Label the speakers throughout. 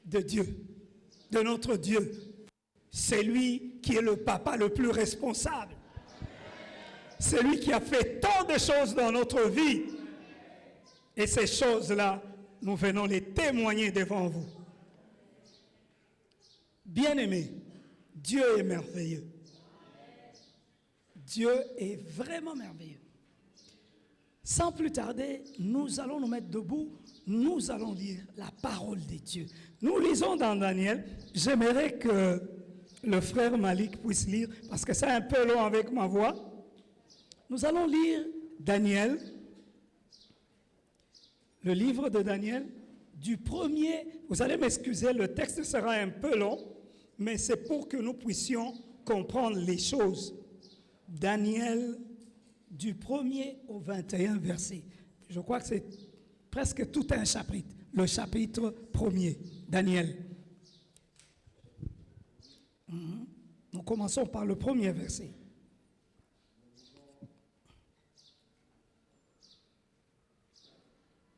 Speaker 1: de Dieu, de notre Dieu. C'est lui qui est le papa le plus responsable. C'est lui qui a fait tant de choses dans notre vie. Et ces choses-là, nous venons les témoigner devant vous. Bien-aimés, Dieu est merveilleux. Dieu est vraiment merveilleux. Sans plus tarder, nous allons nous mettre debout. Nous allons lire la parole de Dieu. Nous lisons dans Daniel. J'aimerais que le frère Malik puisse lire, parce que c'est un peu long avec ma voix. Nous allons lire Daniel, le livre de Daniel, du premier. Vous allez m'excuser, le texte sera un peu long, mais c'est pour que nous puissions comprendre les choses. Daniel, du 1er au 21 verset. Je crois que c'est presque tout un chapitre, le chapitre 1er, Daniel. Nous commençons par le premier verset.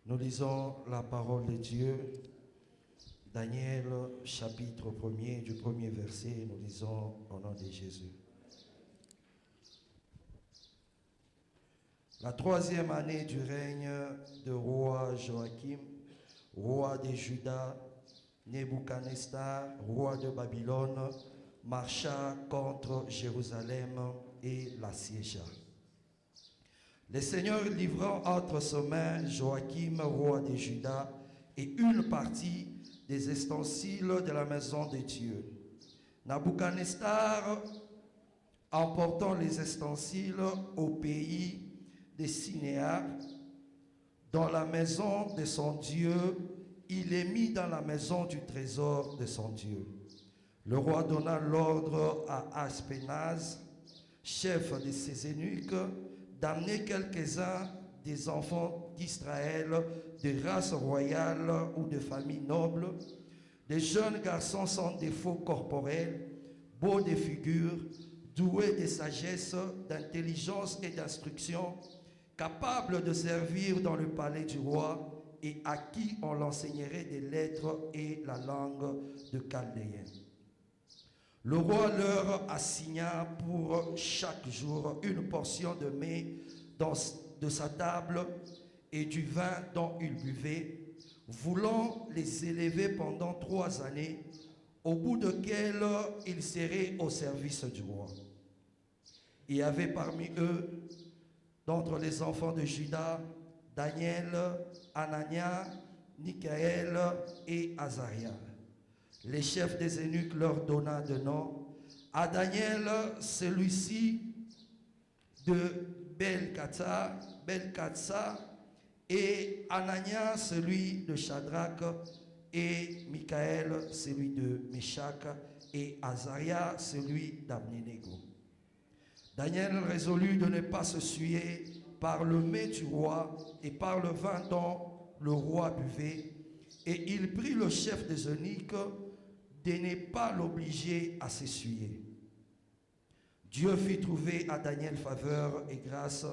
Speaker 2: Nous lisons la parole de Dieu, Daniel, chapitre 1er, du premier verset. Nous lisons au nom de Jésus. La 3e année du règne de roi Joachim, roi de Juda, Nebuchadnezzar, roi de Babylone, marcha contre Jérusalem et l'assiégea. Le Seigneur livrant entre ses mains Joachim, roi de Juda, et une partie des ustensiles de la maison de Dieu. Nabuchodonosor, emportant les ustensiles au pays de Sinéar, dans la maison de son Dieu, il les mit dans la maison du trésor de son Dieu. Le roi donna l'ordre à Aspenaz, chef de ses eunuques, d'amener quelques-uns des enfants d'Israël, de race royale ou de famille noble, des jeunes garçons sans défaut corporel, beaux de figure, doués de sagesse, d'intelligence et d'instruction, capables de servir dans le palais du roi et à qui on l'enseignerait des lettres et la langue de Chaldéen. Le roi leur assigna pour chaque jour une portion de mets de sa table et du vin dont ils buvaient, voulant les élever pendant 3 années, au bout desquelles ils seraient au service du roi. Il y avait parmi eux, d'entre les enfants de Juda, Daniel, Anania, Michaël et Azaria. Les chefs des eunuques leur donna de nom. À Daniel, celui-ci de Belkatsa, et Anania, celui de Shadrach, et Michaël, celui de Meshach, et Azaria, celui d'Abednego. Daniel résolut de ne pas se souiller par le mets du roi et par le vin dont le roi buvait, et il prit le chef des eunuques de ne pas l'obliger à s'essuyer. Dieu fit trouver à Daniel faveur et grâce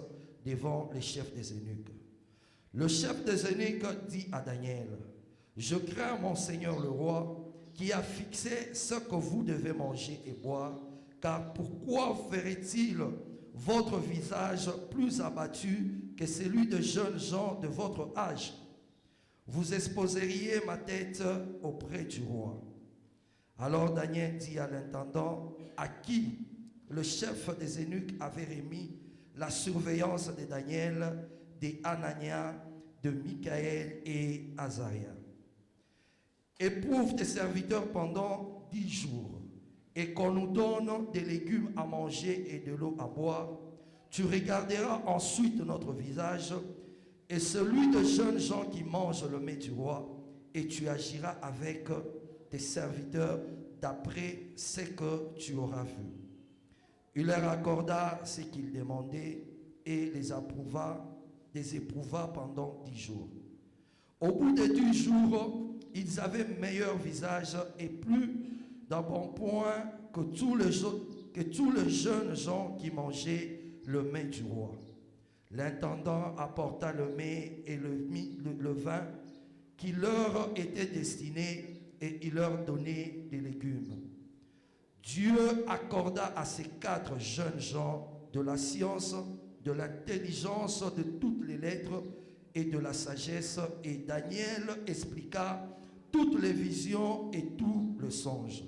Speaker 2: devant les chefs des eunuques. Le chef des eunuques dit à Daniel: « Je crains mon Seigneur le roi, qui a fixé ce que vous devez manger et boire, car pourquoi ferait-il votre visage plus abattu que celui de jeunes gens de votre âge? Vous exposeriez ma tête auprès du roi. » Alors Daniel dit à l'intendant, à qui le chef des eunuques avait remis la surveillance de Daniel, de Anania, de Michaël et Azaria: « Éprouve tes serviteurs pendant 10 jours, et qu'on nous donne des légumes à manger et de l'eau à boire. Tu regarderas ensuite notre visage et celui de jeunes gens qui mangent le mets du roi, et tu agiras avec tes serviteurs d'après ce que tu auras vu. » Il leur accorda ce qu'ils demandaient et les éprouva pendant 10 jours. Au bout de 10 jours, ils avaient meilleur visage et plus d'embonpoint que tous les jeunes gens qui mangeaient le mets du roi. L'intendant apporta le mets et le vin qui leur était destiné, et il leur donnait des légumes. Dieu accorda à ces 4 jeunes gens de la science, de l'intelligence, de toutes les lettres et de la sagesse, et Daniel expliqua toutes les visions et tout le songe.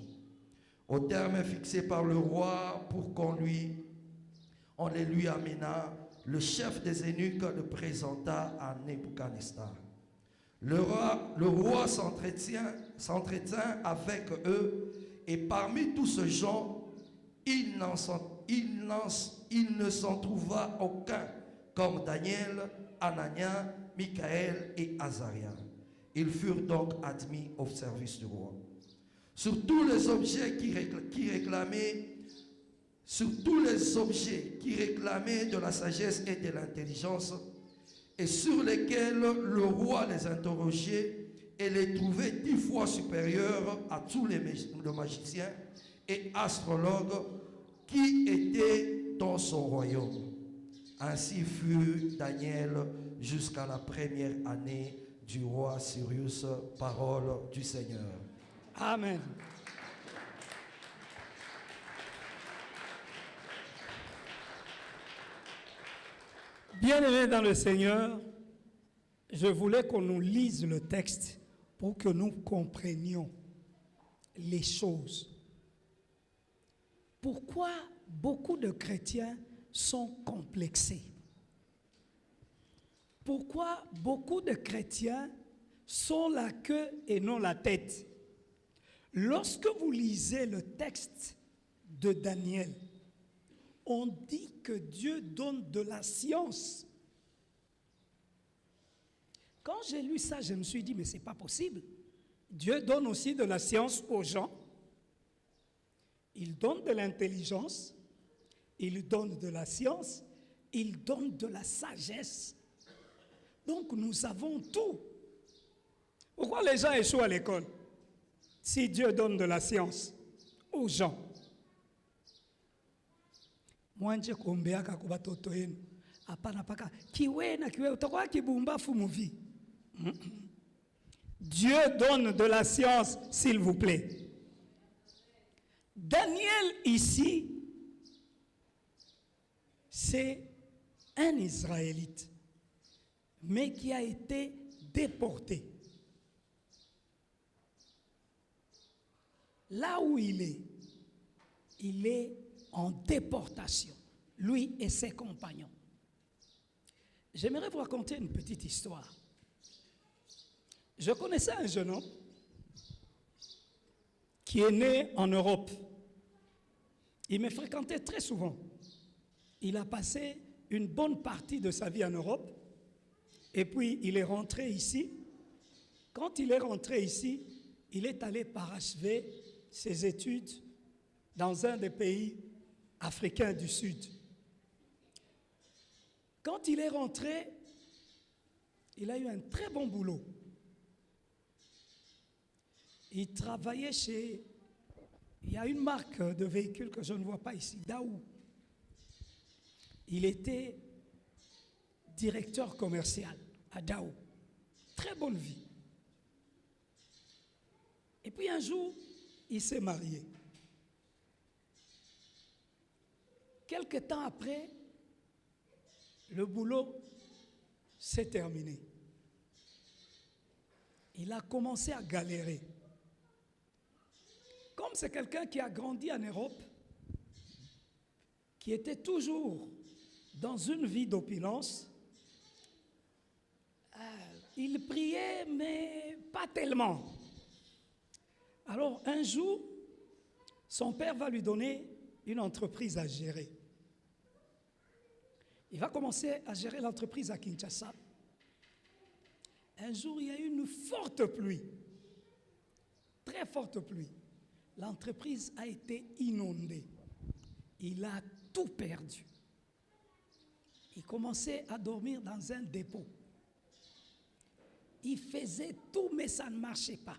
Speaker 2: Au terme fixé par le roi pour qu'on les lui amena, le chef des eunuques le présenta à Nebuchadnezzar. Le roi s'entretint avec eux, et parmi tous ces gens, il ne s'en trouva aucun comme Daniel, Anania, Michaël et Azaria. Ils furent donc admis au service du roi. Sur tous les objets qui réclamaient de la sagesse et de l'intelligence, et sur lesquels le roi les interrogeait et les trouvait 10 fois supérieurs à tous les magiciens et astrologues qui étaient dans son royaume. Ainsi fut Daniel jusqu'à la première année du roi Cyrus, parole du Seigneur.
Speaker 1: Amen. Bien-aimés dans le Seigneur, je voulais qu'on nous lise le texte pour que nous comprenions les choses. Pourquoi beaucoup de chrétiens sont complexés? Pourquoi beaucoup de chrétiens sont la queue et non la tête? Lorsque vous lisez le texte de Daniel, on dit que Dieu donne de la science. Quand j'ai lu ça, je me suis dit, mais ce n'est pas possible. Dieu donne aussi de la science aux gens. Il donne de l'intelligence, il donne de la science, il donne de la sagesse. Donc nous avons tout. Pourquoi les gens échouent à l'école? Si Dieu donne de la science aux gens. Mwanje kuombeaka kwa watoto wenu. Hapana paka kiwe na kiwe utakuwa kibumbafu muvi. Dieu donne de la science, s'il vous plaît. Daniel ici, c'est un Israélite, mais qui a été déporté. Là où il est en déportation, lui et ses compagnons. J'aimerais vous raconter une petite histoire. Je connaissais un jeune homme qui est né en Europe. Il me fréquentait très souvent. Il a passé une bonne partie de sa vie en Europe et puis il est rentré ici. Quand il est rentré ici, il est allé parachever ses études dans un des pays africains du Sud. Quand il est rentré, il a eu un très bon boulot. Il travaillait chez... Il y a une marque de véhicule que je ne vois pas ici, Daou. Il était directeur commercial à Daou. Très bonne vie. Et puis un jour, il s'est marié. Quelque temps après, le boulot s'est terminé. Il a commencé à galérer. Comme c'est quelqu'un qui a grandi en Europe, qui était toujours dans une vie d'opulence, il priait, mais pas tellement. Alors un jour, son père va lui donner une entreprise à gérer. Il va commencer à gérer l'entreprise à Kinshasa. Un jour, il y a eu une forte pluie, très forte pluie. L'entreprise a été inondée. Il a tout perdu. Il commençait à dormir dans un dépôt. Il faisait tout, mais ça ne marchait pas.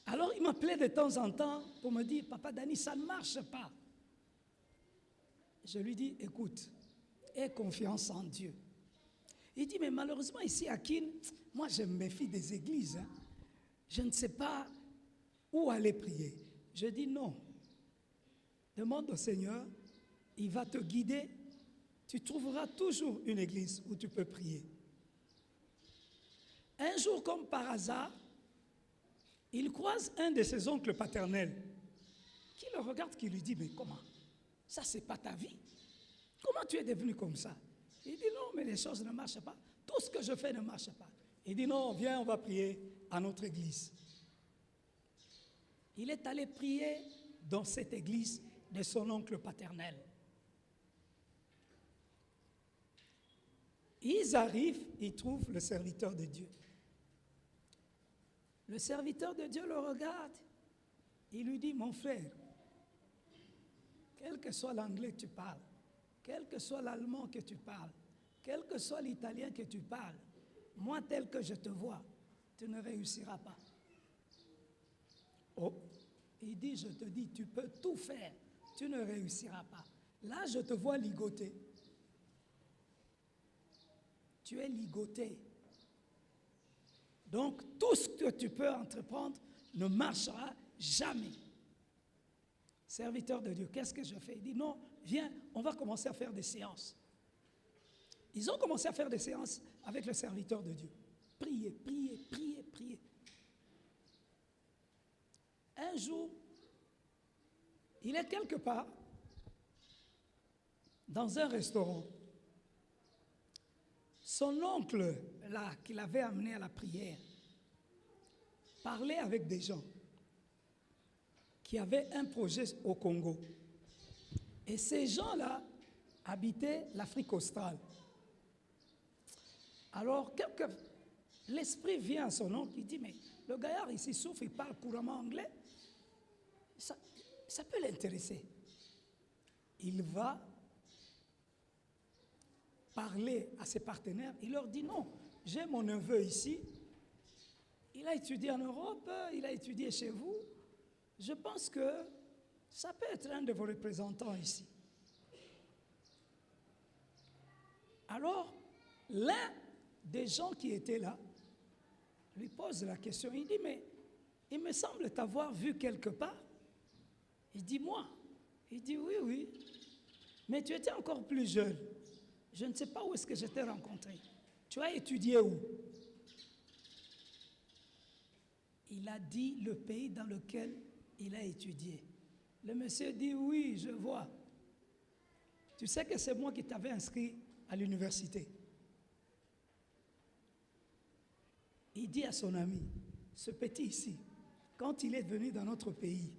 Speaker 1: Alors, il m'appelait de temps en temps pour me dire, Papa Dani, ça ne marche pas. Je lui dis, écoute, aie confiance en Dieu. Il dit, mais malheureusement, ici à Kin, moi, je me méfie des églises. Hein. je ne sais pas où aller prier. Je dis non. Demande au Seigneur, il va te guider. Tu trouveras toujours une église où tu peux prier. Un jour, comme par hasard, il croise un de ses oncles paternels qui le regarde, qui lui dit, mais comment? Ça, c'est pas ta vie. Comment tu es devenu comme ça? Il dit, non, mais les choses ne marchent pas. Tout ce que je fais ne marche pas. Il dit, non, viens, on va prier à notre église. Il est allé prier dans cette église de son oncle paternel. Ils arrivent, ils trouvent le serviteur de Dieu. Le serviteur de Dieu le regarde. Il lui dit, mon frère, quel que soit l'anglais que tu parles, quel que soit l'allemand que tu parles, quel que soit l'italien que tu parles, moi tel que je te vois, tu ne réussiras pas. Oh, il dit, je te dis, tu peux tout faire, tu ne réussiras pas. Là, je te vois ligoté. Tu es ligoté. Donc, tout ce que tu peux entreprendre ne marchera jamais. Serviteur de Dieu, qu'est-ce que je fais? Il dit, non, viens, on va commencer à faire des séances. Ils ont commencé à faire des séances avec le serviteur de Dieu. Prier, prier, prier, prier. Un jour, il est quelque part dans un restaurant. Son oncle, là, qui l'avait amené à la prière, parlait avec des gens qui avaient un projet au Congo. Et ces gens-là habitaient l'Afrique australe. Alors, l'esprit vient à son oncle, il dit, mais le gaillard ici souffre, il parle couramment anglais. Ça peut l'intéresser. Il va parler à ses partenaires, il leur dit, non, j'ai mon neveu ici, il a étudié en Europe, il a étudié chez vous, je pense que ça peut être un de vos représentants ici. Alors, l'un des gens qui étaient là lui pose la question, il dit, mais il me semble t'avoir vu quelque part. Il dit, moi? Il dit, oui, oui, mais tu étais encore plus jeune. Je ne sais pas où est-ce que je t'ai rencontré. Tu as étudié où? Il a dit le pays dans lequel il a étudié. Le monsieur dit, oui, je vois. Tu sais que c'est moi qui t'avais inscrit à l'université. Il dit à son ami, ce petit ici, quand il est venu dans notre pays,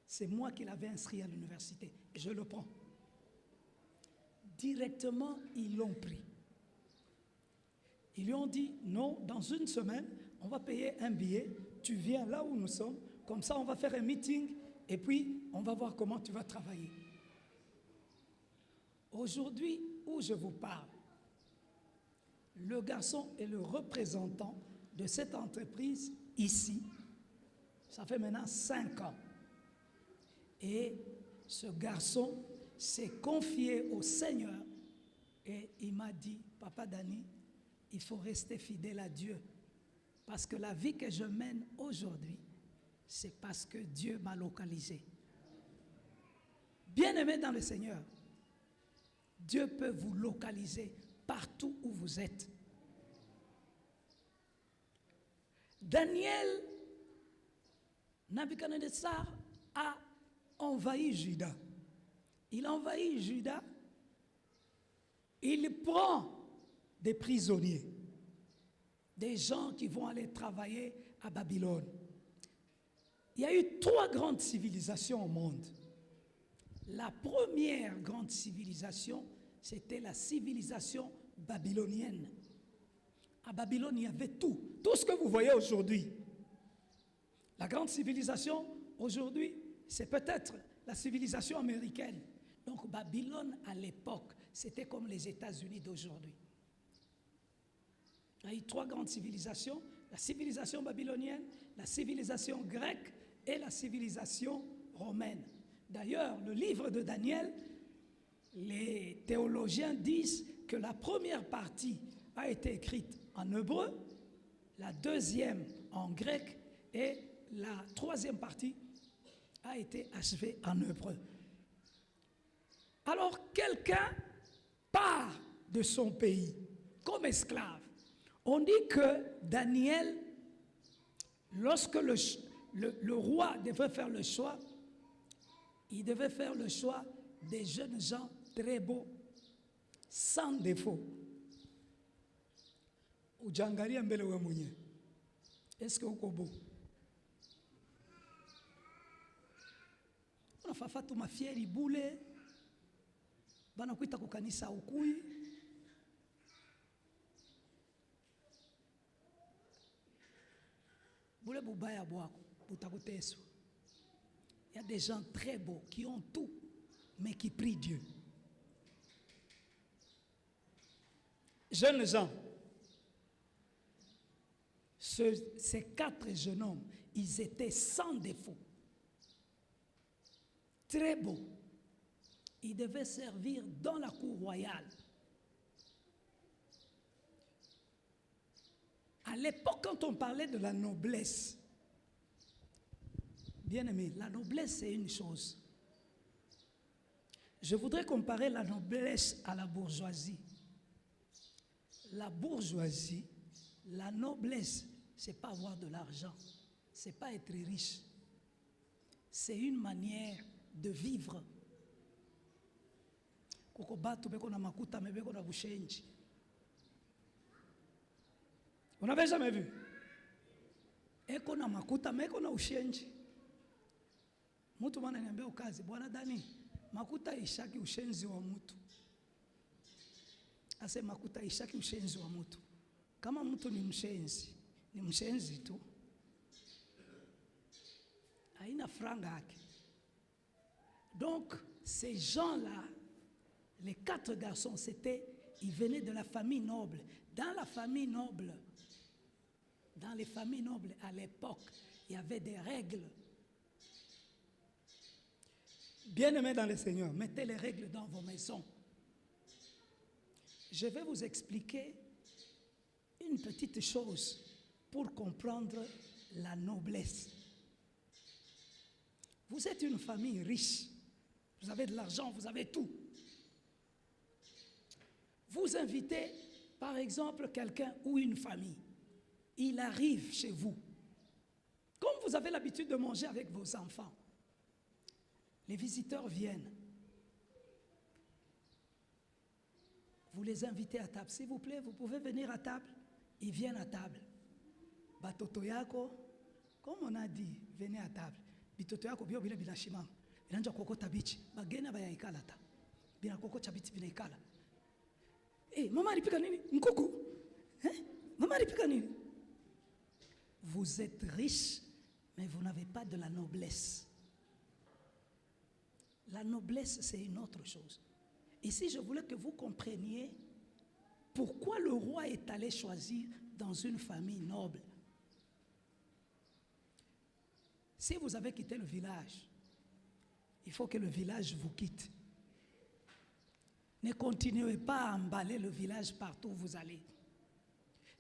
Speaker 1: c'est moi qui l'avais inscrit à l'université. Et je le prends. Directement, ils l'ont pris. Ils lui ont dit, non, dans une semaine, on va payer un billet, tu viens là où nous sommes, comme ça on va faire un meeting, et puis on va voir comment tu vas travailler. Aujourd'hui, où je vous parle, le garçon est le représentant de cette entreprise ici. Ça fait maintenant 5 ans. Et ce garçon s'est confié au Seigneur et il m'a dit, Papa Dani, il faut rester fidèle à Dieu. Parce que la vie que je mène aujourd'hui, c'est parce que Dieu m'a localisé. Bien-aimé dans le Seigneur, Dieu peut vous localiser partout où vous êtes. Daniel, Nabuchodonosor a envahi Juda. Il envahit Juda, il prend des prisonniers, des gens qui vont aller travailler à Babylone. Il y a eu 3 grandes civilisations au monde. La première grande civilisation, c'était la civilisation babylonienne. À Babylone, il y avait tout ce que vous voyez aujourd'hui. La grande civilisation, aujourd'hui, c'est peut-être la civilisation américaine. Donc Babylone, à l'époque, c'était comme les États-Unis d'aujourd'hui. Il y a eu 3 grandes civilisations, la civilisation babylonienne, la civilisation grecque et la civilisation romaine. D'ailleurs, le livre de Daniel, les théologiens disent que la première partie a été écrite en hébreu, la deuxième en grec et la troisième partie a été achevée en hébreu. Alors quelqu'un part de son pays comme esclave. On dit que Daniel, lorsque le roi devait faire le choix, il devait faire le choix des jeunes gens très beaux, sans défaut. Ujangalia mbele we mwenye. Est-ce que uko beau? Unafafa tu mafieri bule. Bana kuita kukanisa ukui. Bule bubaya bwako, butakuteswa. Il y a des gens très beaux qui ont tout, mais qui prient Dieu. Jeunes gens, ces 4 jeunes hommes, ils étaient sans défaut, très beaux. Ils devaient servir dans la cour royale. À l'époque, quand on parlait de la noblesse, bien aimé, la noblesse c'est une chose. Je voudrais comparer la noblesse à la bourgeoisie. La bourgeoisie, la noblesse, c'est pas avoir de l'argent, c'est pas être riche. C'est une manière de vivre. Koko batu beko na makuta mebeko na bushenji. On n'avait jamais vu. Eko na makuta meko na ushenji. Mtu mwana niambia ukazi, bwana Dani, makuta ishaki ushenzi wa mtu. Ase makuta ishaki ushenzi wa mtu. Kama mtu ni mshenzi tu. Haina franga yake. Donc, ces gens-là, les 4 garçons, ils venaient de la famille noble. Dans les familles nobles à l'époque, il y avait des règles. Bien-aimés dans le Seigneur, mettez les règles dans vos maisons. Je vais vous expliquer une petite chose pour comprendre la noblesse. Vous êtes une famille riche. Vous avez de l'argent, vous avez tout. Vous invitez, par exemple, quelqu'un ou une famille. Il arrive chez vous. Comme vous avez l'habitude de manger avec vos enfants, les visiteurs viennent. Vous les invitez à table. S'il vous plaît, vous pouvez venir à table. Ils viennent à table. Batoto yako, comme on a dit, venez à table. Bitoto yako bio bila shimama. Inanja kokota bichi. Bagena baya ikala ta. Bila kokota bichi bila ikala. Maman alipika nini? Mkuku. Maman alipika nini? Vous êtes riche, mais vous n'avez pas de la noblesse. La noblesse, c'est une autre chose. Ici, je voulais que vous compreniez pourquoi le roi est allé choisir dans une famille noble. Si vous avez quitté le village, il faut que le village vous quitte. Ne continuez pas à emballer le village partout où vous allez.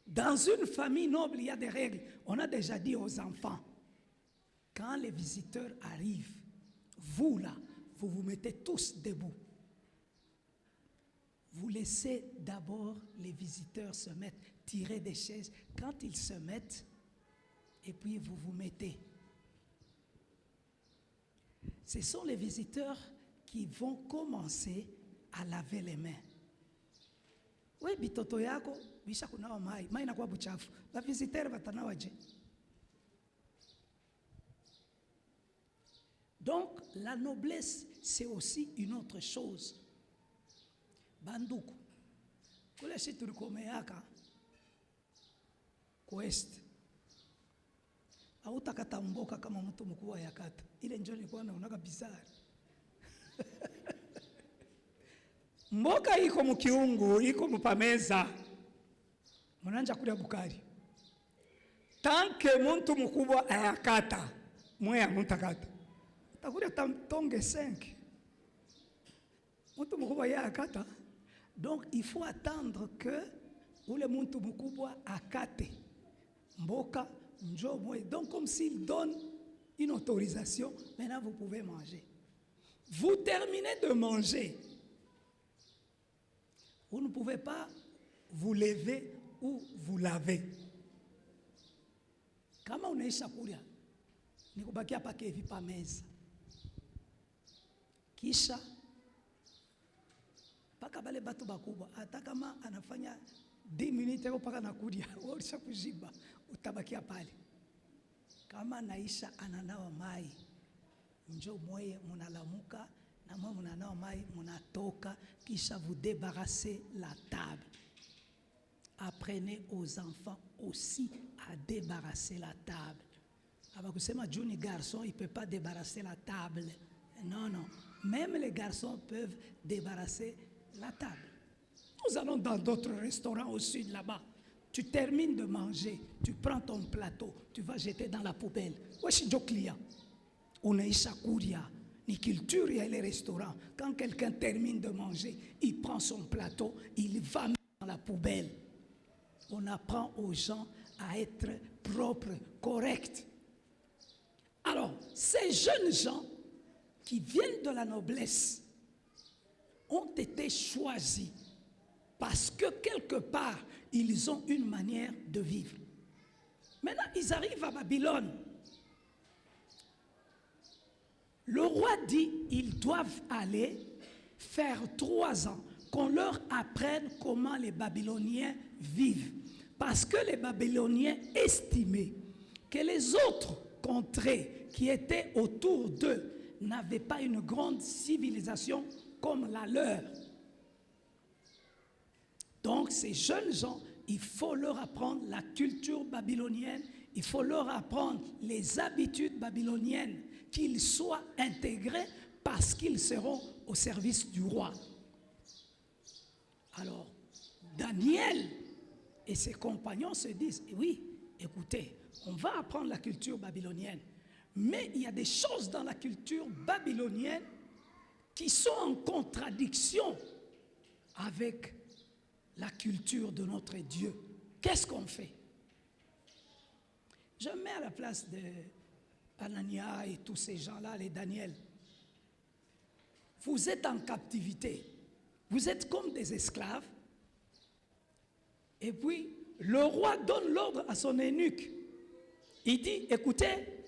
Speaker 1: Dans une famille noble, il y a des règles. On a déjà dit aux enfants, quand les visiteurs arrivent, vous là, vous vous mettez tous debout. Vous laissez d'abord les visiteurs se mettre, tirer des chaises. Quand ils se mettent, et puis vous vous mettez. Ce sont les visiteurs qui vont commencer à laver les mains. Oui, bitoto yako, bisha kunawa mai inakuwa buchafu. La visiteur batanawa je. Donc, la noblesse, c'est aussi une autre chose. Banduku. Kule si tulikomeaka Quest. Hautakata mboka kama mtu mkubwa yakata. Ile njoo nilikuwa naona bizarre. Mboka iko mukiungu, iko mupameza. Mwananja kula bukari. Tanke muntu mkubwa ayakata, mweya muntakata. Takuria tamtonge 5. Muntu mkubwa ayakata. Donc il faut attendre que ule muntu mkubwa akate. Mboka Donc comme s'il donne une autorisation, maintenant vous pouvez manger. Vous terminez de manger. Vous ne pouvez pas vous lever ou vous laver. Kama unaisha kulia, ni kubakia pake hivi pa meza. Kisha paka bale batu bakubwa, hata kama anafanya 10 minutes mpaka nakulia, wewe ushakujiba, utabakia pale. Kama naisha ananawa mai, njo moye munalamuka na moye munanawa mai, munatoka, kisha vous débarrassez la table. Apprenez aux enfants aussi à débarrasser la table. Abakusema Juni garçon, il ne peut pas débarrasser la table. Non, non. Même les garçons peuvent débarrasser la table. Nous allons dans d'autres restaurants au sud là-bas. Tu termines de manger, tu prends ton plateau, tu vas jeter dans la poubelle. Wesh njo client. Unaisha kuria. Ni culture ya les restaurants. Quand quelqu'un termine de manger, il prend son plateau, il va mettre dans la poubelle. On apprend aux gens à être propres, corrects. Alors, ces jeunes gens qui viennent de la noblesse ont été choisis parce que quelque part, ils ont une manière de vivre. Maintenant, ils arrivent à Babylone. Le roi dit, ils doivent aller faire 3 ans, qu'on leur apprenne comment les Babyloniens vivent. Parce que les Babyloniens estimaient que les autres contrées qui étaient autour d'eux n'avaient pas une grande civilisation comme la leur. Donc ces jeunes gens, il faut leur apprendre la culture babylonienne, il faut leur apprendre les habitudes babyloniennes, qu'ils soient intégrés parce qu'ils seront au service du roi. Alors, Daniel et ses compagnons se disent, oui, écoutez, on va apprendre la culture babylonienne, mais il y a des choses dans la culture babylonienne qui sont en contradiction avec la culture de notre Dieu. Qu'est-ce qu'on fait? Je me mets à la place de Anania et tous ces gens-là, les Daniel. Vous êtes en captivité. Vous êtes comme des esclaves. Et puis, le roi donne l'ordre à son eunuque. Il dit, écoutez,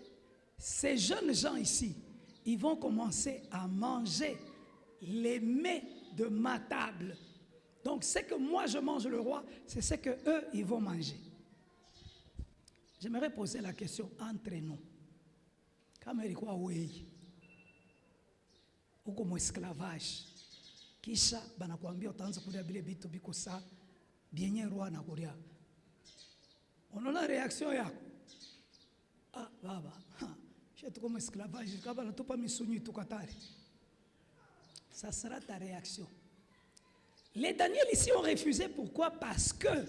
Speaker 1: ces jeunes gens ici, ils vont commencer à manger les mets de ma table. Donc, ce que moi je mange le roi, c'est ce que eux ils vont manger. J'aimerais poser la question entre nous. Kama ilikuwa wewe uko mu esclavage, kisha banakuambia utaanza kulia bile bitu biko saa bienye roi anakulia, unaona reaction yako? Ah baba, je tuko mu esclavage, kama natupa misunyu tukatari. Ça sera ta réaction. Les Daniel ici ont refusé. Pourquoi? Parce que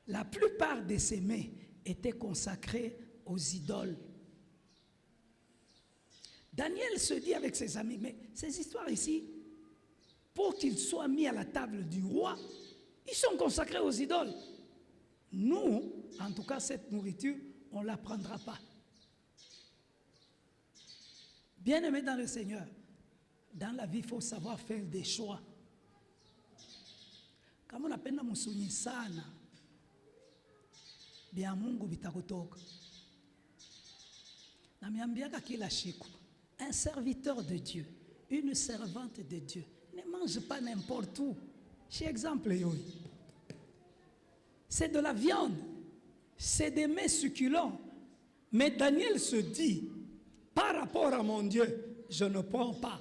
Speaker 1: la plupart de ces mets étaient consacrés aux idoles. Daniel se dit avec ses amis, mais ces histoires ici, pour qu'ils soient mis à la table du roi, ils sont consacrés aux idoles. Nous, en tout cas, cette nourriture, on ne la prendra pas. Bien-aimés dans le Seigneur, dans la vie, il faut savoir faire des choix. Kama unapenda musunyi sana, bia Mungu bitakutoka. Na miambiaka kila siku, un serviteur de Dieu, une servante de Dieu, ne mange pas n'importe où. J'ai exemple yoy. C'est de la viande, c'est des mets succulents. Mais Daniel se dit, par rapport à mon Dieu, je ne prends pas.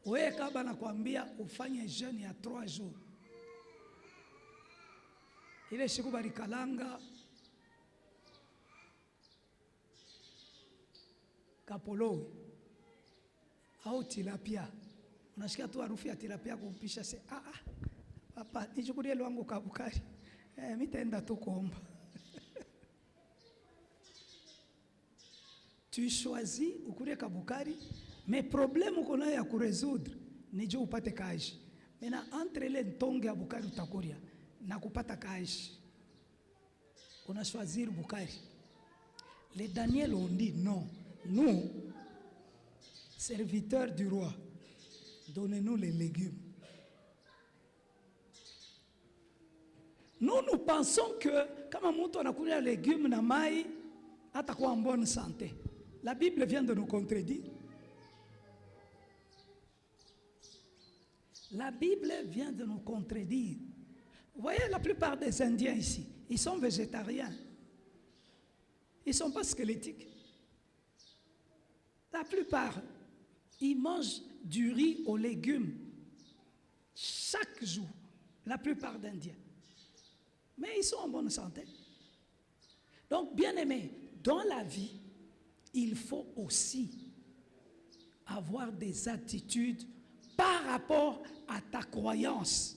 Speaker 1: Wewe kama nakwambia ufanye jeûne ya 3 jours. Ile siku balikalanga kapolowe au tilapia. Unasikia tu harufu ya tilapia kumpisha se papa nichukulie lwangu kabukari. Mitaenda tu kuomba. Tu choisis ukule kabukari. Mais problème qu'on a à résoudre, ni jo upate kaji. Maintenant entre les ntonge ya bukari utakuria na kupata kaji. on a choisi Boukari. Les Daniel ont dit non. Nous, serviteurs du roi, donnez-nous les légumes. Nous pensons que quand on a coulé les légumes, on a en bonne santé. La Bible vient de nous contredire. La Bible vient de nous contredire. Vous voyez, la plupart des Indiens ici, ils sont végétariens. Ils ne sont pas squelettiques. La plupart, ils mangent du riz aux légumes chaque jour. La plupart d'Indiens. Mais ils sont en bonne santé. Donc, bien aimé, dans la vie, il faut aussi avoir des attitudes par rapport à ta croyance.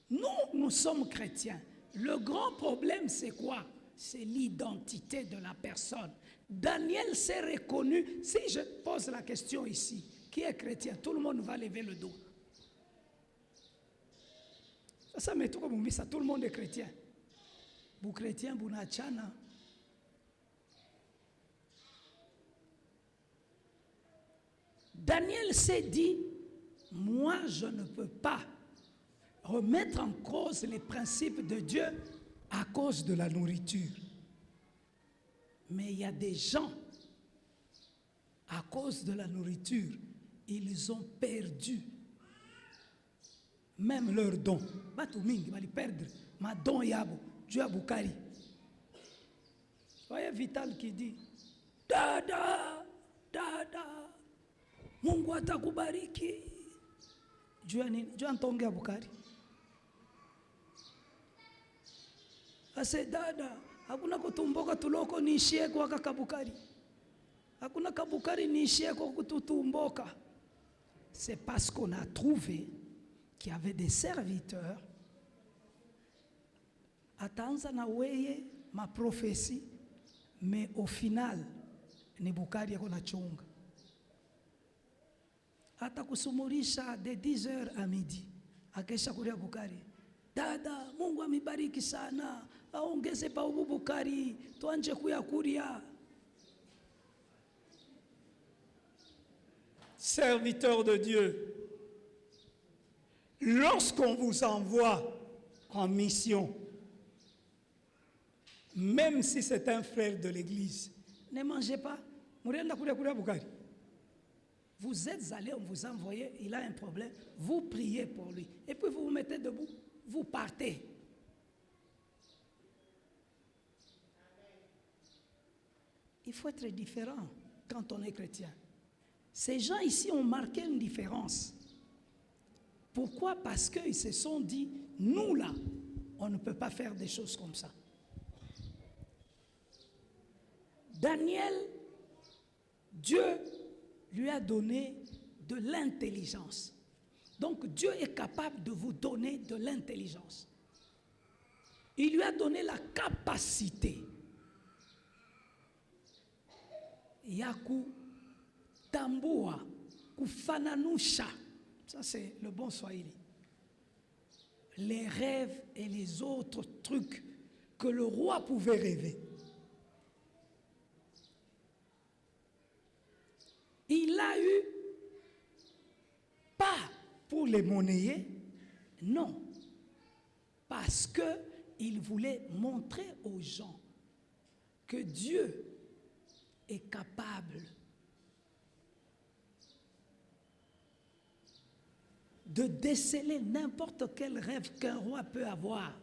Speaker 1: Nous sommes chrétiens. Le grand problème, c'est quoi? C'est l'identité de la personne. Daniel s'est reconnu. Si je pose la question ici, qui est chrétien? Tout le monde va lever le dos. Ça met tout comme ça, tout le monde est chrétien. Vous chrétien, vous n'achana. Daniel s'est dit, moi je ne peux pas remettre en cause les principes de Dieu à cause de la nourriture. Mais il y a des gens, à cause de la nourriture, ils ont perdu même leur don. Ils vont perdre. Ma don yabo, Dieu a Boukari. Vous voyez Vital qui dit, Dada, Dada, Mungu atakubariki. Dieu antonga Boukari. Ase dada, hakuna kutumboka tuloko niishie kwa kabukari. Hakuna kabukari niishie kwa kututumboka. C'est parce qu'on a trouvé qu'il y avait des serviteurs. Ataanza na weye ma prophétie, mais au final ni Bukari yako na chunga. Atakusumurisha de 10h à midi. Akesha kulia Bukari. Dada, Mungu amibariki sana. Aongeze pa Bukari, tuanje kuya. Serviteur de Dieu, lorsqu'on vous envoie en mission, même si c'est un frère de l'église, ne mangez pas. Vous êtes allé, on vous a envoyé, il a un problème, vous priez pour lui. Et puis vous vous mettez debout, vous partez. Il faut être différent quand on est chrétien. Ces gens ici ont marqué une différence. Pourquoi? Parce qu'ils se sont dit, nous là, on ne peut pas faire des choses comme ça. Daniel, Dieu lui a donné de l'intelligence. Donc Dieu est capable de vous donner de l'intelligence. Il lui a donné la capacité. Yaku tambua, kufananusha. Ça c'est le bon swahili. Les rêves et les autres trucs que le roi pouvait rêver. Il a eu, pas pour les monnayer, non, parce qu'il voulait montrer aux gens que Dieu est capable de déceler n'importe quel rêve qu'un roi peut avoir.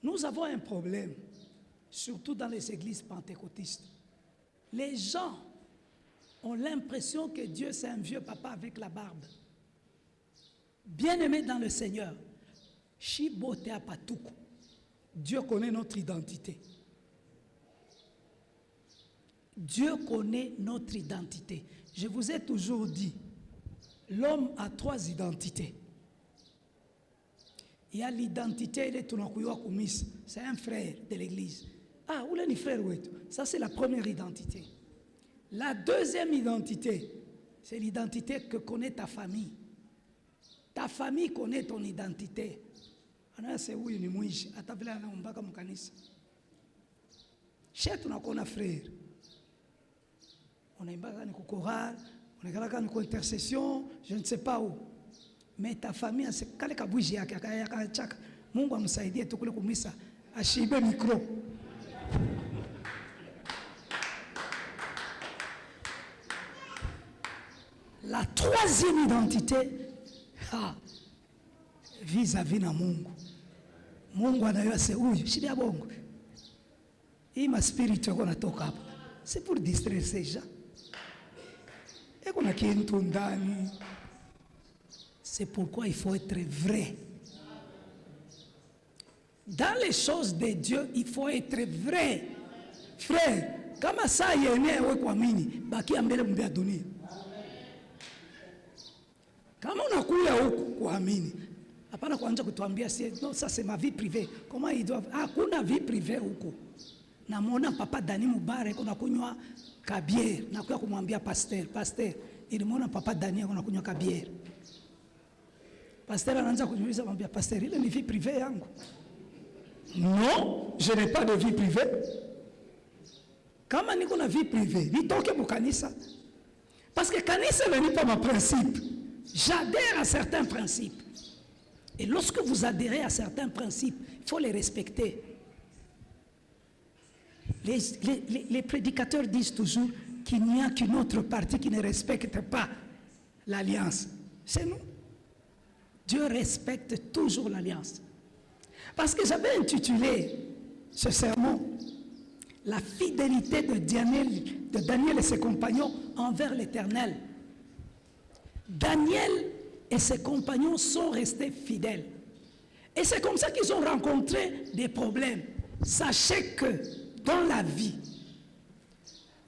Speaker 1: Nous avons un problème, surtout dans les églises pentecôtistes. Les gens ont l'impression que Dieu c'est un vieux papa avec la barbe. Bien-aimé dans le Seigneur, Shibote Apatuku, Dieu connaît notre identité. Dieu connaît notre identité. Je vous ai toujours dit, l'homme a 3 identités. Il y a l'identité, il est Tunakuyo Kumis, c'est un frère de l'église. Ah, où est le frère? Ça c'est la première identité. La deuxième identité, c'est l'identité que connaît ta famille. Ta famille connaît ton identité. Anase huyu ni mwishi, hata vile anaombaka mkanisa. Shetu tunakuona frère. Unaimbaka ni kukoral, unakalaka ni intercession, je ne sais pas où. Mais ta famille, c'est kale kabuji yake akachaka. Mungu amsaidie tu kule kumisa, ashibe micro. La troisième identité, vis-à-vis na Mungu. Mungu anayua se huyu, shida ya bongo. Hii ma spirit yako natoka hapa. C'est pour distraire ces gens. Et qu'on a kitu ndani. C'est pourquoi il faut être vrai. Dans les choses de Dieu, il faut être vrai. Frère, kama saa yenyewe wewe kuamini, bakia mbele mbele dunia. Kama unakuya huku kuamini, hapana kuanza kutuambia si non, ça c'est ma vie privée. Comment ils doivent? Hakuna vie privée huku. Na muona papa Dani Mubarak kunakunywa kabiere, na kuya kumwambia pasteur, ilimwona papa Dani kunakunywa kabiere. Pasteur anaanza kuniuliza, mwambia pasteur, ile ni vie privée yangu. Non, je n'ai pas de vie privée. Kama niko na vie privée, nitoke mu kanisa. Parce que kanisa n'est pas ma principe. J'adhère à certains principes. Et lorsque vous adhérez à certains principes, il faut les respecter. Les prédicateurs disent toujours qu'il n'y a qu'une autre partie qui ne respecte pas l'alliance. C'est nous. Dieu respecte toujours l'alliance. Parce que j'avais intitulé ce sermon « La fidélité de Daniel et ses compagnons envers l'Éternel ». Daniel et ses compagnons sont restés fidèles. Et c'est comme ça qu'ils ont rencontré des problèmes. Sachez que dans la vie,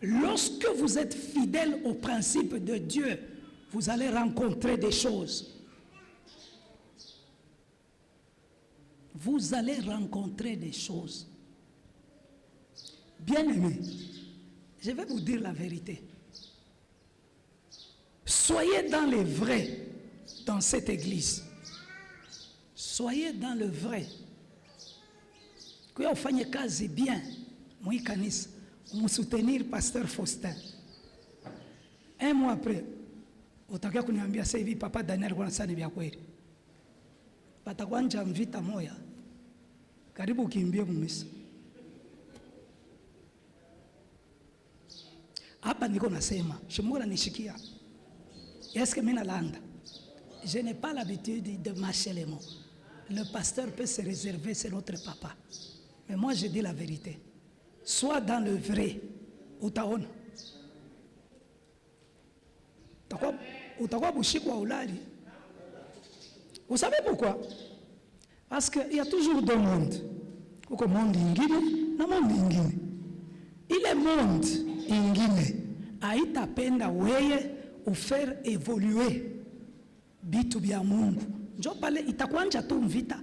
Speaker 1: lorsque vous êtes fidèle au principe de Dieu, vous allez rencontrer des choses. Vous allez rencontrer des choses. Bien-aimés, je vais vous dire la vérité. Soyez dans le vrai dans cette église. Soyez dans le vrai. Kuya ufanye kazi bien, mwi kanisa, soutenir pasteur Faustin. Un mois après, utakia kuniambia sasa hivi papa Daniel kwa nasani vya kweli. Patakwanja mvita moya. Karibu ukimbie mumisa. Hapa niko nasema, Shimura nishikia. Est-ce que mina landa? Je n'ai pas l'habitude de mâcher les mots. Le pasteur peut se réserver, c'est notre papa. Mais moi je dis la vérité. Sois dans le vrai. Utaona. Utakuwa bushiku wa ulali. Vous savez pourquoi? Parce qu'il y a toujours deux mondes. Il y a monde ingine na monde ingine. Ile monde ingine haitapenda weye ufaire évoluer bitu bya Mungu. Njo pale itakuanja tu mvita.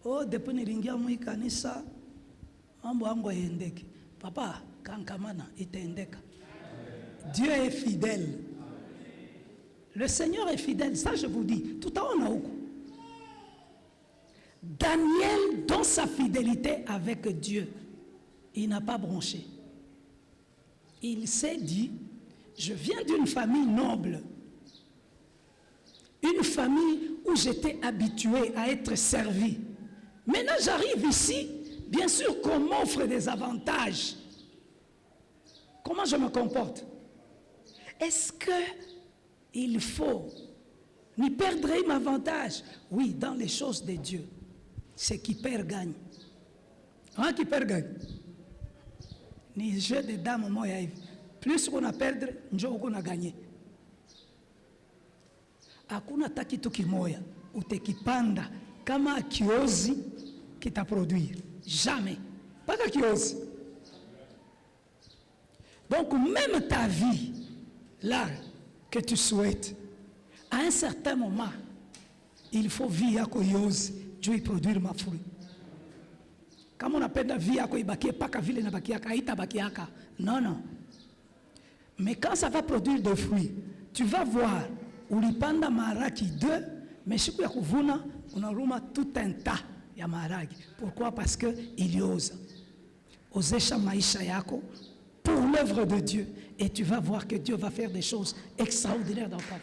Speaker 1: Oh, depuis niringia mwi kanisa mambo yangu yaendeke. Papa, kankamana itaendeka. Dieu est fidèle. Le Seigneur est fidèle, ça je vous dis. Tout à l'heure, Daniel, dans sa fidélité avec Dieu, il n'a pas bronché. Il s'est dit, je viens d'une famille noble, une famille où j'étais habitué à être servi. Maintenant j'arrive ici, bien sûr qu'on m'offre des avantages. Comment je me comporte? Est-ce que il faut ni perdre un avantage? Oui, dans les choses de Dieu. C'est qui perd gagne. Hein, qui perd gagne? Ni jeu de dames moya hivi. Plus qu'on a perdre, njo qu'on a gagné. Hakuna ta kitu kimoya utekipanda kama kiozi kita produire. Jamais. Pas que kiozi. Donc même ta vie là que tu souhaites, à un certain moment, il faut vivre yako yozi, Dieu produire ma fruit. Kama unapenda vie yako ibakie paka vile na bakia kaita bakiaka. Non non. Mais quand ça va produire des fruits, tu vas voir ulipanda maharagi 2, mais siku ya kuvuna unaruma tout un tas ya maharagi. Pourquoi? Parce que il ose. Ozesha maisha yako pour l'œuvre de Dieu et tu vas voir que Dieu va faire des choses extraordinaires dans ta vie.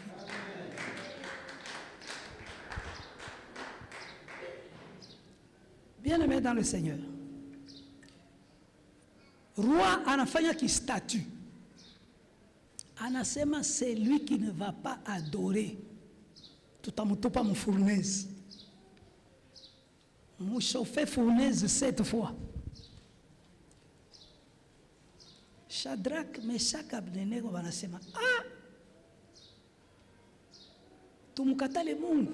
Speaker 1: Bien-aimé dans le Seigneur, roi anafanya ki statut, anasema c'est lui qui ne va pas adorer, tutamutupa mu fournaise, mu chauffer fournaise 7 fois. Shadrach, Meshach, Abednego wanasema tumkatale Mungu,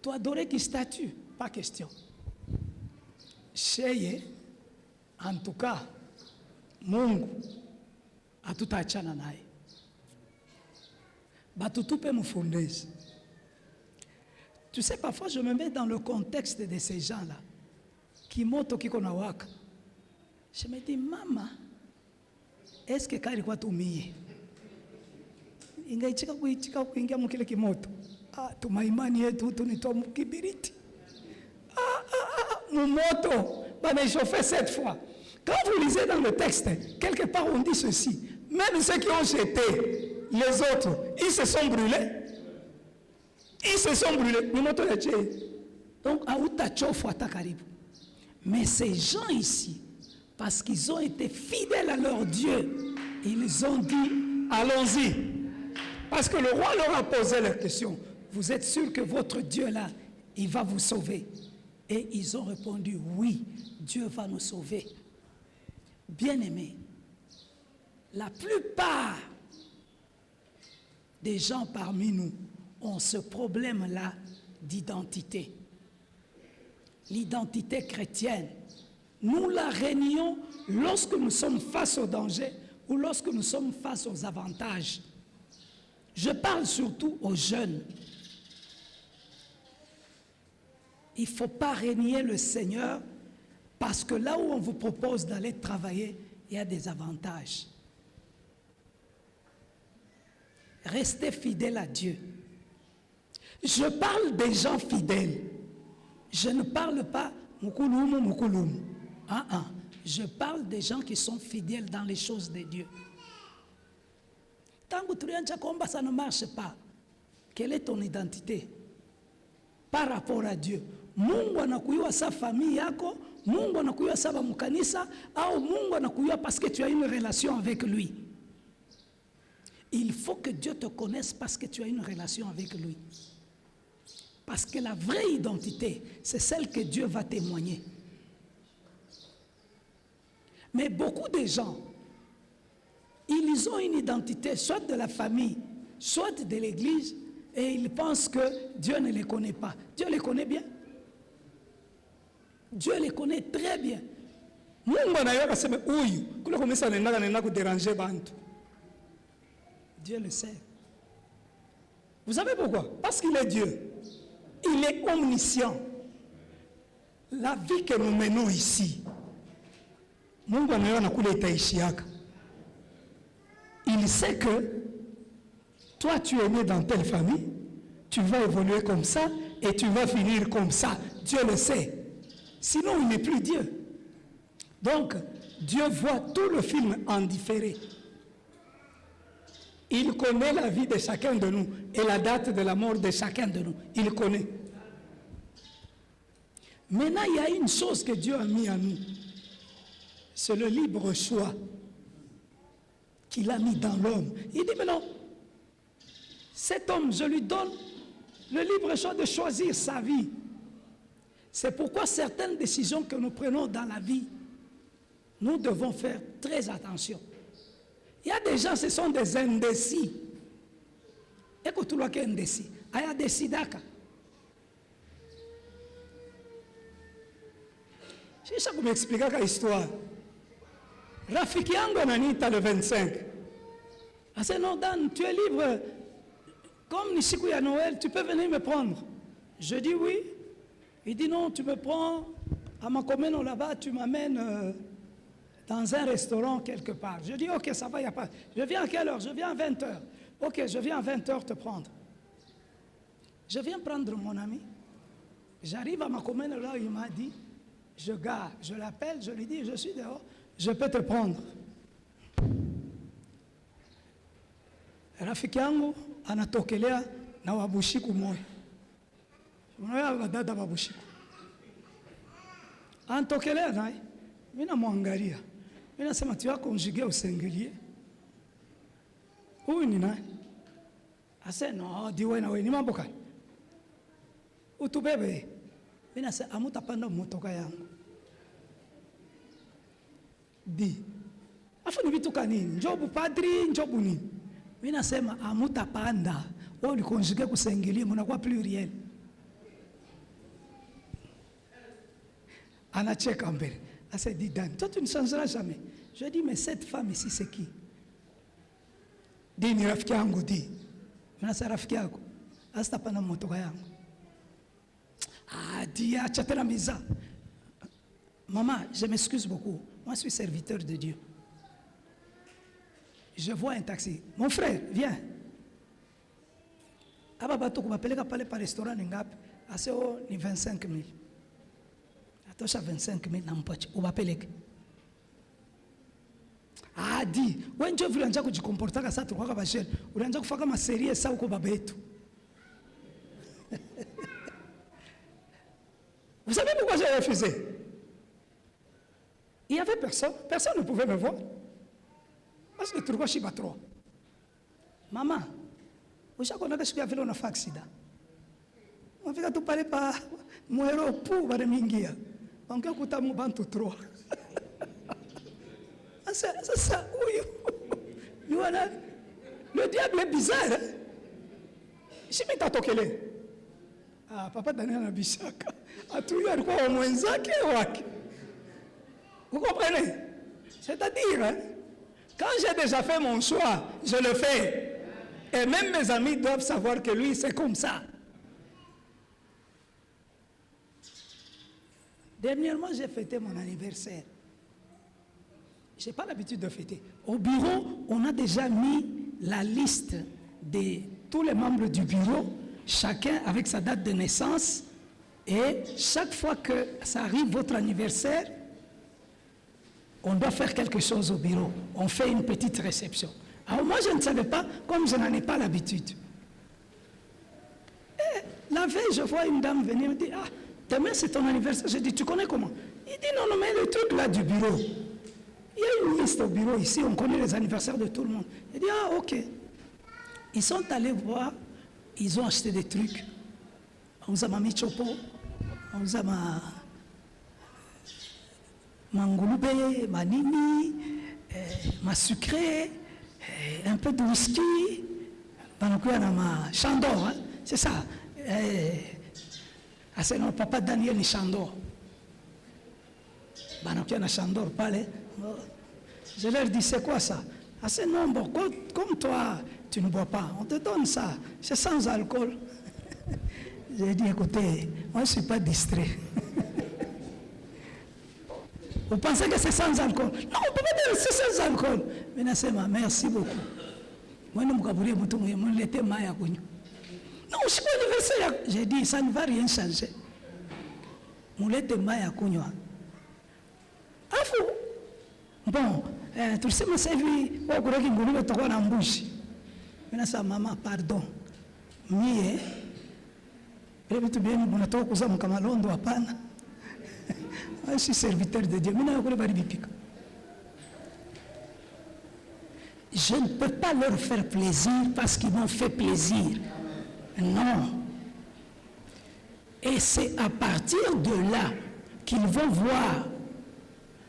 Speaker 1: tuadore ki statut, pas question. Sheye, en tout cas, Mungu hatutaachana naye, batutupe mu fournaise. Tu sais, parfois je me mets dans le contexte de ces gens-là, qui moto kiko na waka. Je me dis, mama, est-ce que kari kwa tumie? Ingaichika kuingia mukile kimoto. Tumaimani yetu tunitoa mukibiriti. Mon moto, ben chauffé 7 fois. Quand vous lisez dans le texte, quelque part on dit ceci, même ceux qui ont jeté les autres, ils se sont brûlés. Ils se sont brûlés. Mon moto est donc, mais ces gens ici, parce qu'ils ont été fidèles à leur Dieu, ils ont dit, allons-y. Parce que le roi leur a posé la question, vous êtes sûr que votre Dieu là, il va vous sauver? Et ils ont répondu, oui, Dieu va nous sauver. Bien-aimés, la plupart des gens parmi nous ont ce problème-là d'identité. L'identité chrétienne. Nous la régnons lorsque nous sommes face au danger ou lorsque nous sommes face aux avantages. Je parle surtout aux jeunes. Il ne faut pas régner le Seigneur parce que là où on vous propose d'aller travailler, il y a des avantages. Restez fidèles à Dieu. Je parle des gens fidèles. Je ne parle pas mukulumu, mukulumu. Je parle des gens qui sont fidèles dans les choses de Dieu. Tant que tu as ça ne marche pas. Quelle est ton identité par rapport à Dieu? Mungu anakuiwa sa famille yako, Mungu anakuiwa sa mukanisa, au Mungu anakuiwa parce que tu as une relation avec lui. Il faut que Dieu te connaisse parce que tu as une relation avec lui. Parce que la vraie identité, c'est celle que Dieu va témoigner. Mais beaucoup de gens, ils ont une identité, soit de la famille, soit de l'église, et ils pensent que Dieu ne les connaît pas. Dieu les connaît bien. Dieu les connaît très bien. Dieu le sait. Vous savez pourquoi? Parce qu'il est Dieu. Il est omniscient. La vie que nous menons ici, il sait que toi tu es né dans telle famille, tu vas évoluer comme ça et tu vas finir comme ça. Dieu le sait. Sinon il n'est plus Dieu. Donc Dieu voit tout le film en différé. Il connaît la vie de chacun de nous et la date de la mort de chacun de nous. Il connaît. Maintenant, il y a une chose que Dieu a mis à nous. C'est le libre choix qu'il a mis dans l'homme. Il dit, mais non, cet homme, je lui donne le libre choix de choisir sa vie. C'est pourquoi certaines décisions que nous prenons dans la vie, nous devons faire très attention. Il y a des gens, ce sont des indécis. Écoute-toi qui est indécis. Il y a des sidaka. Je sais comment m'expliquer l'histoire. Rafiki yangu ananiita le 25. Il dit non, Dan, tu es libre. Comme ni siku ya Noël, tu peux venir me prendre. Je dis oui. Il dit non, tu me prends à ma commune là-bas, tu m'amènes dans un restaurant quelque part. Je dis ok, ça va, il n'y a pas. Je viens à quelle heure? Je viens à 20h. Ok, je viens à 20h te prendre. Je viens prendre mon ami. J'arrive à ma commune là où il m'a dit, je gare, je l'appelle, je lui dis, je suis dehors, je peux te prendre. Rafiki yangu anatokelea na wabushiku moyo. Unaona wadada wabushiku. Anatokelea naye, mimi namwangalia. Mimi nasema tu yako unjige usengelie. Huyu ni nani? Ase no, diwe na wewe ni mambo gani? Utubebe. Mimi nasema amutapanda motoka yangu. Afu ni vitu kanini? Njobu padri, njobu nini? Mimi nasema amutapanda. Wewe ulikonjige kusengelia, mnakuwa pluriel. Anacheka mbele. Ase dit Dan, toi tu ne changeras jamais. Je dis mais cette femme ici c'est qui? Di ni rafiki yangu di. Mimi nasema rafiki yako. Asitapanda motoka yangu. Dis, acha tena miza. Maman, je m'excuse beaucoup. Moi, je suis serviteur de Dieu. Je vois un taxi. Mon frère, viens. Aba bato kubapeleka pale par restaurant ngapi? Aseo ni 25 000. Atosha 25 000 na mpachi. Ubapeleke. Dis, wewe ndio vile unataka kujikomporta kama sasa kwa bashel. Unaanza kufanya kama serie sasa uko baba yetu. Vous savez pourquoi j'ai refusé? Il n'y avait personne. Personne ne pouvait me voir. Parce que tu vois, je suis trop. Maman, vous savez qu'on a fait un accident. On fait tout parler par mon héros pour le mingia. On a écouté mon bantu trop. C'est ça, oui. Le diable est bizarre. Je m'ai tatokele. Papa Daniel Abishaka. Vous comprenez? C'est-à-dire, quand j'ai déjà fait mon choix, je le fais. Et même mes amis doivent savoir que lui, c'est comme ça. Dernièrement, j'ai fêté mon anniversaire. Je n'ai pas l'habitude de fêter. Au bureau, on a déjà mis la liste de tous les membres du bureau, chacun avec sa date de naissance. Et chaque fois que ça arrive, votre anniversaire, on doit faire quelque chose au bureau. On fait une petite réception. Alors moi, je ne savais pas, comme je n'en ai pas l'habitude. Et la veille, je vois une dame venir me dire, ah, demain c'est ton anniversaire. Je dis, tu connais comment? Il dit, non, mais le truc là du bureau. Il y a une liste au bureau ici, on connaît les anniversaires de tout le monde. Il dit, ah, ok. Ils sont allés voir, ils ont acheté des trucs. On nous a mis chopo. On nous a mangouloubé, manini, ma sucré, un peu de whisky, ma chandor, hein? C'est ça. C'est notre papa Daniel ni chandor. Na chandor, pale. Je leur dis, c'est quoi ça? C'est non, bon, comme toi, tu ne bois pas, on te donne ça, c'est sans alcool. J'ai dit, écoutez, moi je ne suis pas distrait. Vous pensez que c'est sans alcool? Non, on peut pas dire que c'est sans alcool. Mais c'est ma merci beaucoup. Moi, je ne suis pas maïa. Non, je suis pas anniversaire. J'ai dit, ça ne va rien changer. Je suis maïa. Bon, tu sais, je suis servi, je suis mais ça, maman, pardon. Mais, je suis serviteur de Dieu. Je ne peux pas leur faire plaisir parce qu'ils m'ont fait plaisir. Non. Et c'est à partir de là qu'ils vont voir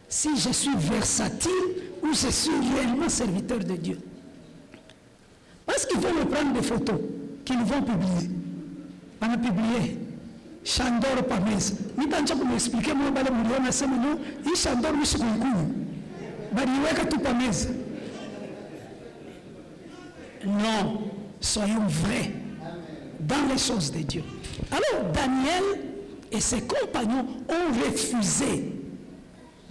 Speaker 1: si je suis versatile ou je suis réellement serviteur de Dieu. Parce qu'ils vont me prendre des photos qu'ils vont publier. On a publié Chandor par messe. Je vais m'expliquer, moi, je vais vous dire, Chandor, je suis tout par messe. Non, soyons vrais dans les choses de Dieu. Alors, Daniel et ses compagnons ont refusé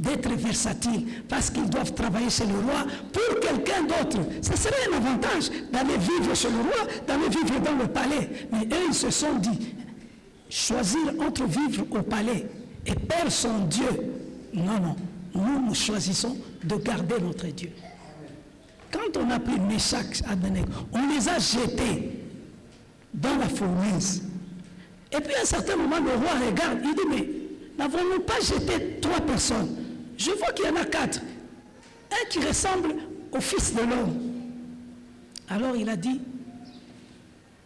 Speaker 1: d'être versatiles parce qu'ils doivent travailler chez le roi pour quelqu'un d'autre. Ce serait un avantage d'aller vivre chez le roi, d'aller vivre dans le palais. Mais eux, ils se sont dit, choisir entre vivre au palais et perdre son Dieu. Non, non. Nous choisissons de garder notre Dieu. Quand on a pris Meshach, Abednego, on les a jetés dans la fournaise. Et puis à un certain moment, le roi regarde, il dit, mais n'avons-nous pas jeté 3 personnes? Je vois qu'il y en a 4. Un qui ressemble au Fils de l'homme. Alors il a dit,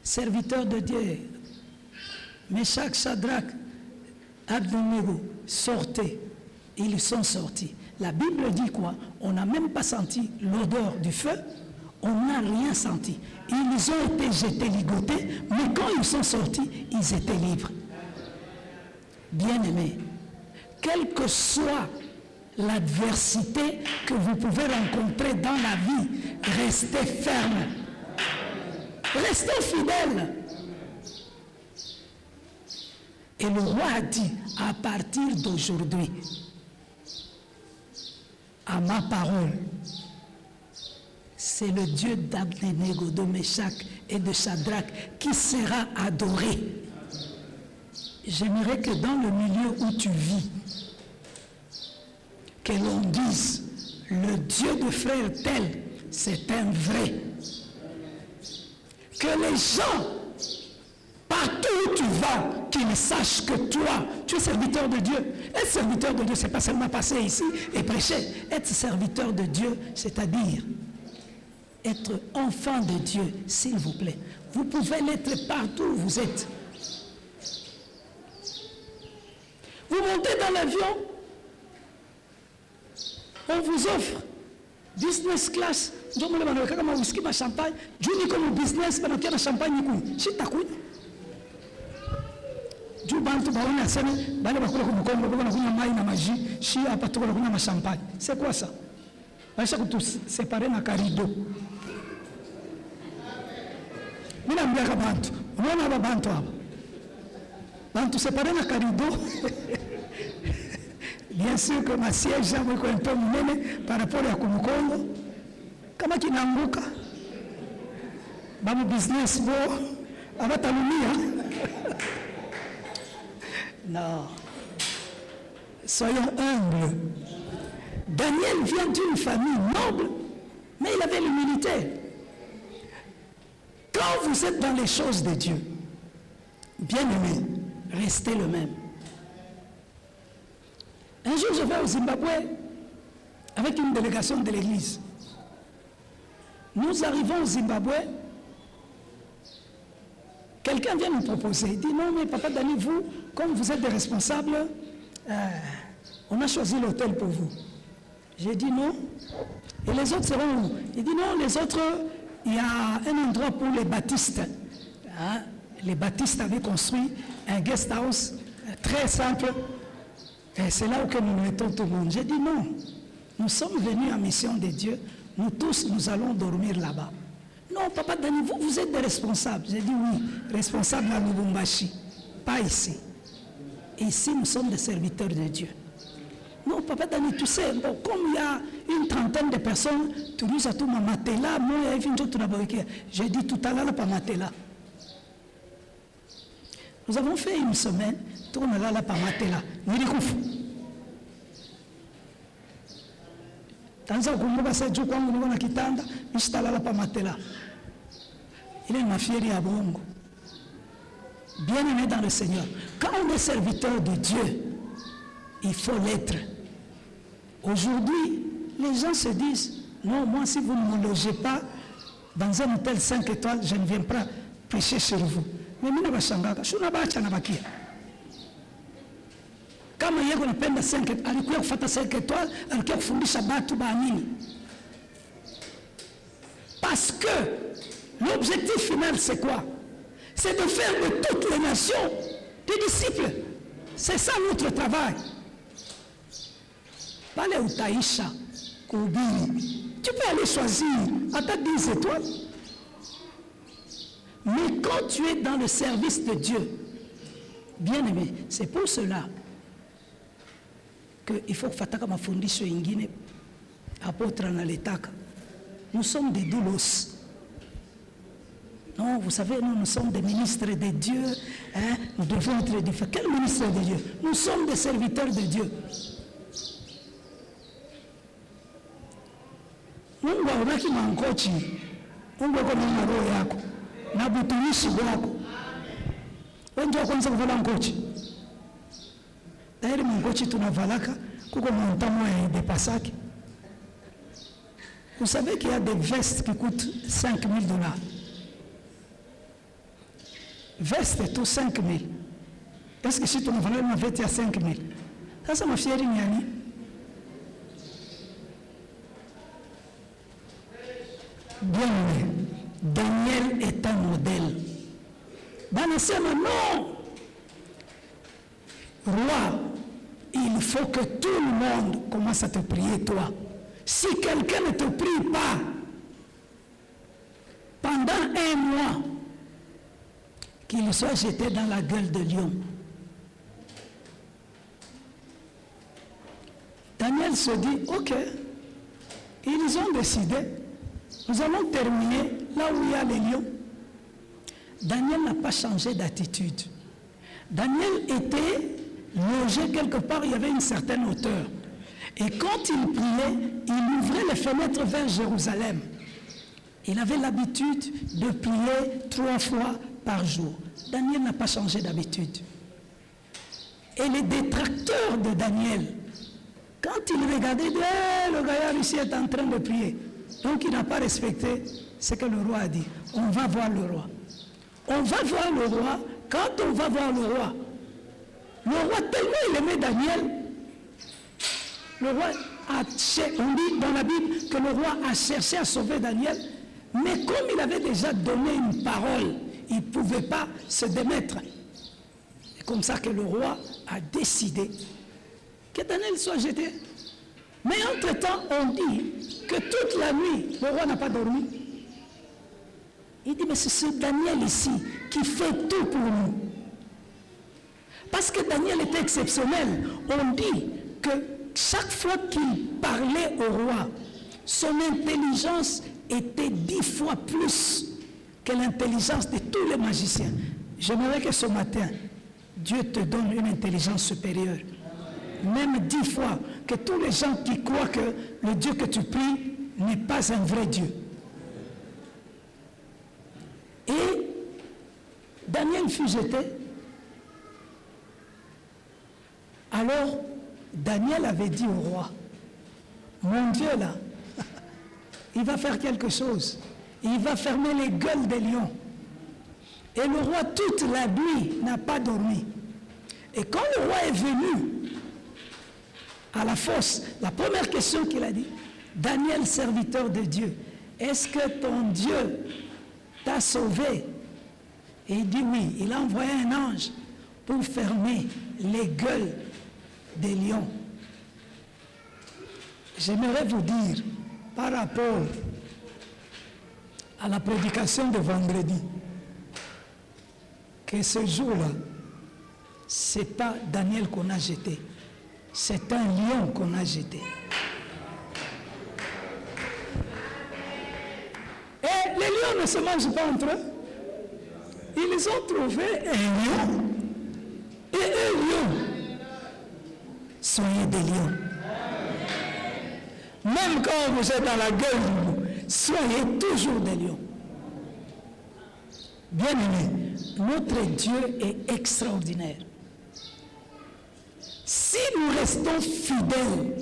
Speaker 1: serviteur de Dieu, Meshach, Shadrach, Abednego, sortez. Ils sont sortis. La Bible dit quoi? On n'a même pas senti l'odeur du feu, on n'a rien senti. Ils ont été jetés, ligotés, mais quand ils sont sortis, ils étaient libres. Bien-aimés, quelle que soit l'adversité que vous pouvez rencontrer dans la vie, restez ferme. Restez fidèles. Et le roi a dit, à partir d'aujourd'hui, à ma parole, c'est le Dieu d'Abednego, de Meshach et de Shadrach qui sera adoré. J'aimerais que dans le milieu où tu vis, que l'on dise, le Dieu de frère tel, c'est un vrai. Que les gens, partout où tu vas, qu'ils sachent que toi, tu es serviteur de Dieu. Être serviteur de Dieu, ce n'est pas seulement passer ici et prêcher. Être serviteur de Dieu, c'est-à-dire être enfant de Dieu, s'il vous plaît. Vous pouvez l'être partout où vous êtes. Vous montez dans l'avion, on vous offre business class. Ndio mule wanaweka kama whisky ma champagne. Juu niko mu business banakia na champagne kunywa. Shitakunywa. Juu bantu baona aseme bale bakula kumukombo bako nakunywa mai na maji, shi hapa tuko nakunywa ma champagne. C'est quoi ça? Baisha kutu séparer na karido. Mina mbia bantu. Unaona aba bantu hapa. Bantu séparer na karido. Bien sûr que ma siège yangu iko un peu mnene par rapport à kumukombo. Kama kinaanguka babu business bo abatalumia. Non, soyons humbles. Daniel vient d'une famille noble, mais il avait l'humilité. Quand vous êtes dans les choses de Dieu, bien-aimés, restez le même. Un jour, je vais au Zimbabwe avec une délégation de l'église. Nous arrivons au Zimbabwe, quelqu'un vient nous proposer, il dit non mais papa Dani, vous, comme vous êtes des responsables, on a choisi l'hôtel pour vous. J'ai dit non, et les autres seront où? Il dit non, les autres, il y a un endroit pour les baptistes. Hein? Les baptistes avaient construit un guest house très simple, et c'est là où nous mettons tout le monde. J'ai dit non, nous sommes venus en mission de Dieu. Nous tous, nous allons dormir là-bas. Non, papa Dani, vous êtes des responsables. J'ai dit oui, responsables à Lubumbashi, pas ici. Ici, nous sommes des serviteurs de Dieu. Non, papa Dani, tu sais, bon, comme il y a une trentaine de personnes, tu nous as tout mamatela, moi, il y a une autre là-bas. J'ai dit tout à l'heure, pas matela. Nous avons fait une semaine, tourne là, pas matela. Nirikufu. Tanza kumbuka sasa juu kwangu niko na kitanda, nishitalala pa matela. Il est ma fière à bongo. Bien-aimé dans le Seigneur, quand on est serviteur de Dieu, il faut l'être. Aujourd'hui, les gens se disent, non, moi si vous ne me logez pas dans un hôtel 5 étoiles, je ne viens pas prêcher sur vous. Mais mimi nabashangaka, shuna bacha nabakia. Kama yeye anapenda 5 étoiles, alikuwa kufuata 5 étoiles, alikuwa kufundisha watu baamini. Parce que l'objectif final c'est quoi? C'est de faire de toutes les nations des disciples. C'est ça notre travail. Pale utaisha kuhubiri. Tu peux aller choisir à ta 10 étoiles. Mais quand tu es dans le service de Dieu, bien-aimé, c'est pour cela
Speaker 3: qu'il faut kufataka mafundisho ingine apôtre analetaka. Nous sommes des doulos. Non, vous savez, nous sommes des ministres de Dieu. Hein? Nous devons être différents. Quel ministre de Dieu? Nous sommes des serviteurs de Dieu. Mungu haunaki mangochi. Mungu ako na roho yako na butumishi wako. Wewe ndio kwanza kuvala ngochi. Tayari mangochi tunavalaka kuko montamo ya depasaki. Vous savez qu'il y a des vestes qui coûtent $5 000. Veste tout 5 000. Est-ce que si tu me vends une veste à 5 000? Ça, c'est ma fière niani. Bien, Daniel est un modèle. Dans le Seigneur, non. Roi, il faut que tout le monde commence à te prier, toi. Si quelqu'un ne te prie pas, pendant 1 mois, qu'il soit jeté dans la gueule de lion. Daniel se dit, ok, ils ont décidé, nous allons terminer là où il y a les lions. Daniel n'a pas changé d'attitude. Daniel était logé quelque part, il y avait une certaine hauteur. Et quand il priait, il ouvrait les fenêtres vers Jérusalem. Il avait l'habitude de prier 3 fois par jour. Daniel n'a pas changé d'habitude. Et les détracteurs de Daniel, quand ils regardaient, le gaillard ici est en train de prier. Donc il n'a pas respecté ce que le roi a dit. On va voir le roi. On va voir le roi. Quand on va voir le roi tellement il aimait Daniel, le roi on dit dans la Bible que le roi a cherché à sauver Daniel, mais comme il avait déjà donné une parole, il ne pouvait pas se démettre. C'est comme ça que le roi a décidé que Daniel soit jeté. Mais entre-temps, on dit que toute la nuit, le roi n'a pas dormi. Il dit, mais c'est ce Daniel ici qui fait tout pour nous. Parce que Daniel était exceptionnel. On dit que chaque fois qu'il parlait au roi, son intelligence était 10 fois plus que l'intelligence de tous les magiciens. J'aimerais que ce matin, Dieu te donne une intelligence supérieure. Même 10 fois que tous les gens qui croient que le Dieu que tu pries n'est pas un vrai Dieu. Et Daniel fut jeté. Alors, Daniel avait dit au roi, mon Dieu là, il va faire quelque chose. Il va fermer les gueules des lions. Et le roi, toute la nuit, n'a pas dormi. Et quand le roi est venu à la fosse, la première question qu'il a dit, Daniel, serviteur de Dieu, est-ce que ton Dieu t'a sauvé? Et il dit oui, il a envoyé un ange pour fermer les gueules des lions. J'aimerais vous dire, par rapport à la prédication de vendredi, que ce jour-là, ce n'est pas Daniel qu'on a jeté, c'est un lion qu'on a jeté. Et les lions ne se mangent pas entre eux. Ils ont trouvé un lion. Et un lion. Soyez des lions. Même quand vous êtes dans la gueule, soyez toujours des lions. Bien-aimés, notre Dieu est extraordinaire. Si nous restons fidèles,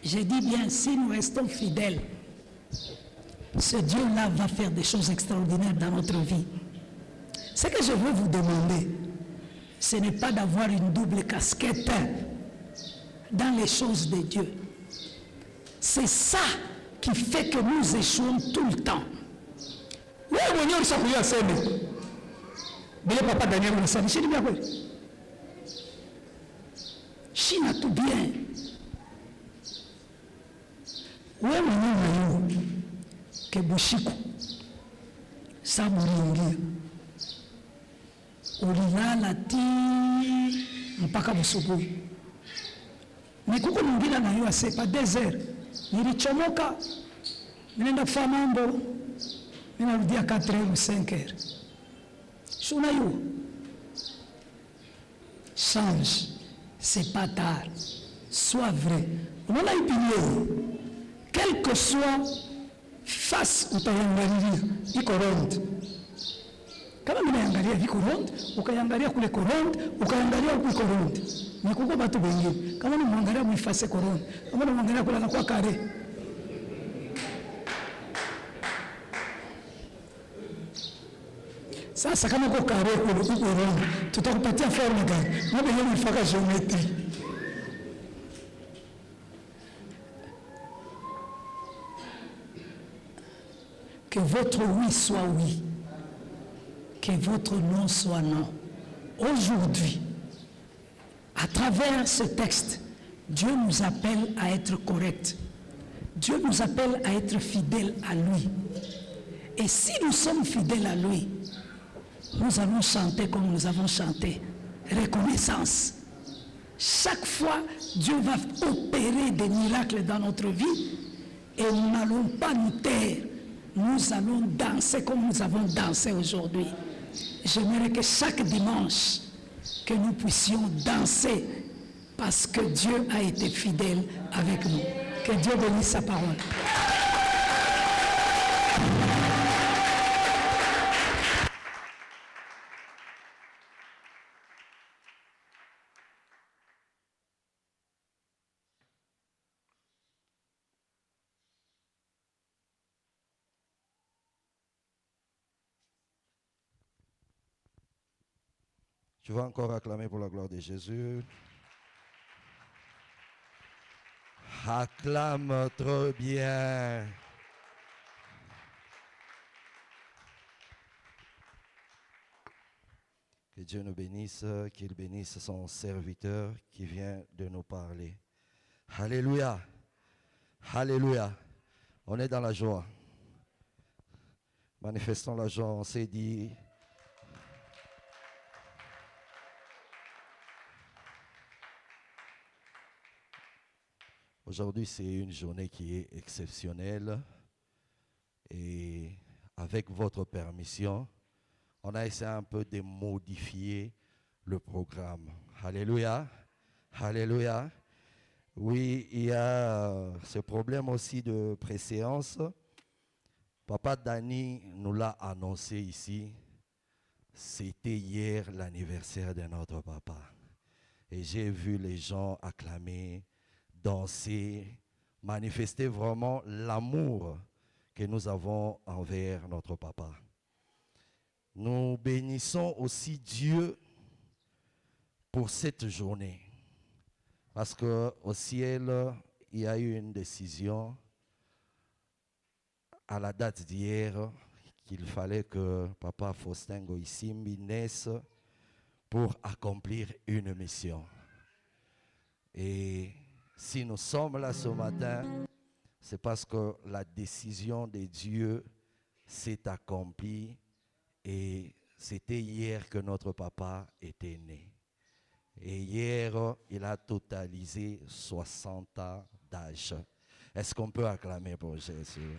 Speaker 3: je dis bien, si nous restons fidèles, ce Dieu-là va faire des choses extraordinaires dans notre vie. Ce que je veux vous demander, ce n'est pas d'avoir une double casquette dans les choses de Dieu. C'est ça qui fait que nous échouons tout le temps. Papa Daniel, Chine a tout bien. Wewe mwenyewe ke bushiku saburingia ulilala ti mpaka busubuhi Mais kuko mwingine anayua sepa 2 heures. Nilichomoka, ninaenda kufanya mambo, ninarudia 4 heures ou 5 heures. Si unayua? Change, c'est pas tard. Sois vrai. Unaona hii Biblia, quel que soit face utayangalia iko round. Kama ninaangalia viko round, ukaangalia kule round, ukaangalia huko iko round. Ni kuko watu wengine. Kama unamwangalia mwifase iko round, kama unamwangalia kule anakuwa kare. Sasa kama uko kare kule uko round, tutakupatia forme gani? Mbona hiyo mfaka geometry? Que votre oui soit oui, que votre non soit non. Aujourd'hui, à travers ce texte, Dieu nous appelle à être corrects. Dieu nous appelle à être fidèles à lui. Et si nous sommes fidèles à lui, nous allons chanter comme nous avons chanté. Reconnaissance. Chaque fois, Dieu va opérer des miracles dans notre vie et nous n'allons pas nous taire. Nous allons danser comme nous avons dansé aujourd'hui. J'aimerais que chaque dimanche, que nous puissions danser parce que Dieu a été fidèle avec nous. Que Dieu bénisse sa parole.
Speaker 2: Je vais encore acclamer pour la gloire de Jésus. Acclame trop bien. Que Dieu nous bénisse, qu'il bénisse son serviteur qui vient de nous parler. Alléluia. Alléluia. On est dans la joie. Manifestons la joie. On s'est dit... Aujourd'hui, c'est une journée qui est exceptionnelle et avec votre permission, on a essayé un peu de modifier le programme. Alléluia, alléluia. Oui, il y a ce problème aussi de préséance. Papa Dani nous l'a annoncé ici. C'était hier l'anniversaire de notre papa. Et j'ai vu les gens acclamer, danser, manifester vraiment l'amour que nous avons envers notre papa. Nous bénissons aussi Dieu pour cette journée. Parce qu'au ciel, il y a eu une décision à la date d'hier qu'il fallait que Papa Faustin Goïsimbi naisse pour accomplir une mission. Et si nous sommes là ce matin, c'est parce que la décision de Dieu s'est accomplie et c'était hier que notre papa était né. Et hier, il a totalisé 60 ans d'âge. Est-ce qu'on peut acclamer pour Jésus?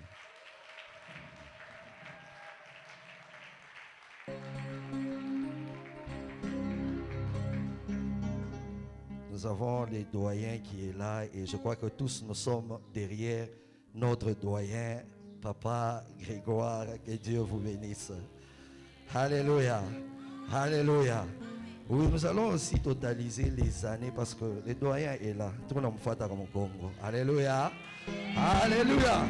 Speaker 2: Nous avons les doyens qui est là et je crois que tous nous sommes derrière notre doyen, Papa Grégoire, que Dieu vous bénisse. Alléluia, alléluia. Oui, nous allons aussi totaliser les années parce que le doyen est là. Tout le monde fait comme Congo. Alléluia, alléluia.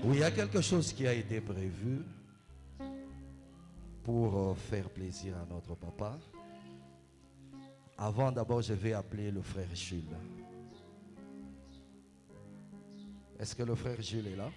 Speaker 2: Oui, il y a quelque chose qui a été prévu pour faire plaisir à notre papa. Avant, d'abord, je vais appeler le frère Jules. Est-ce que le frère Jules est là?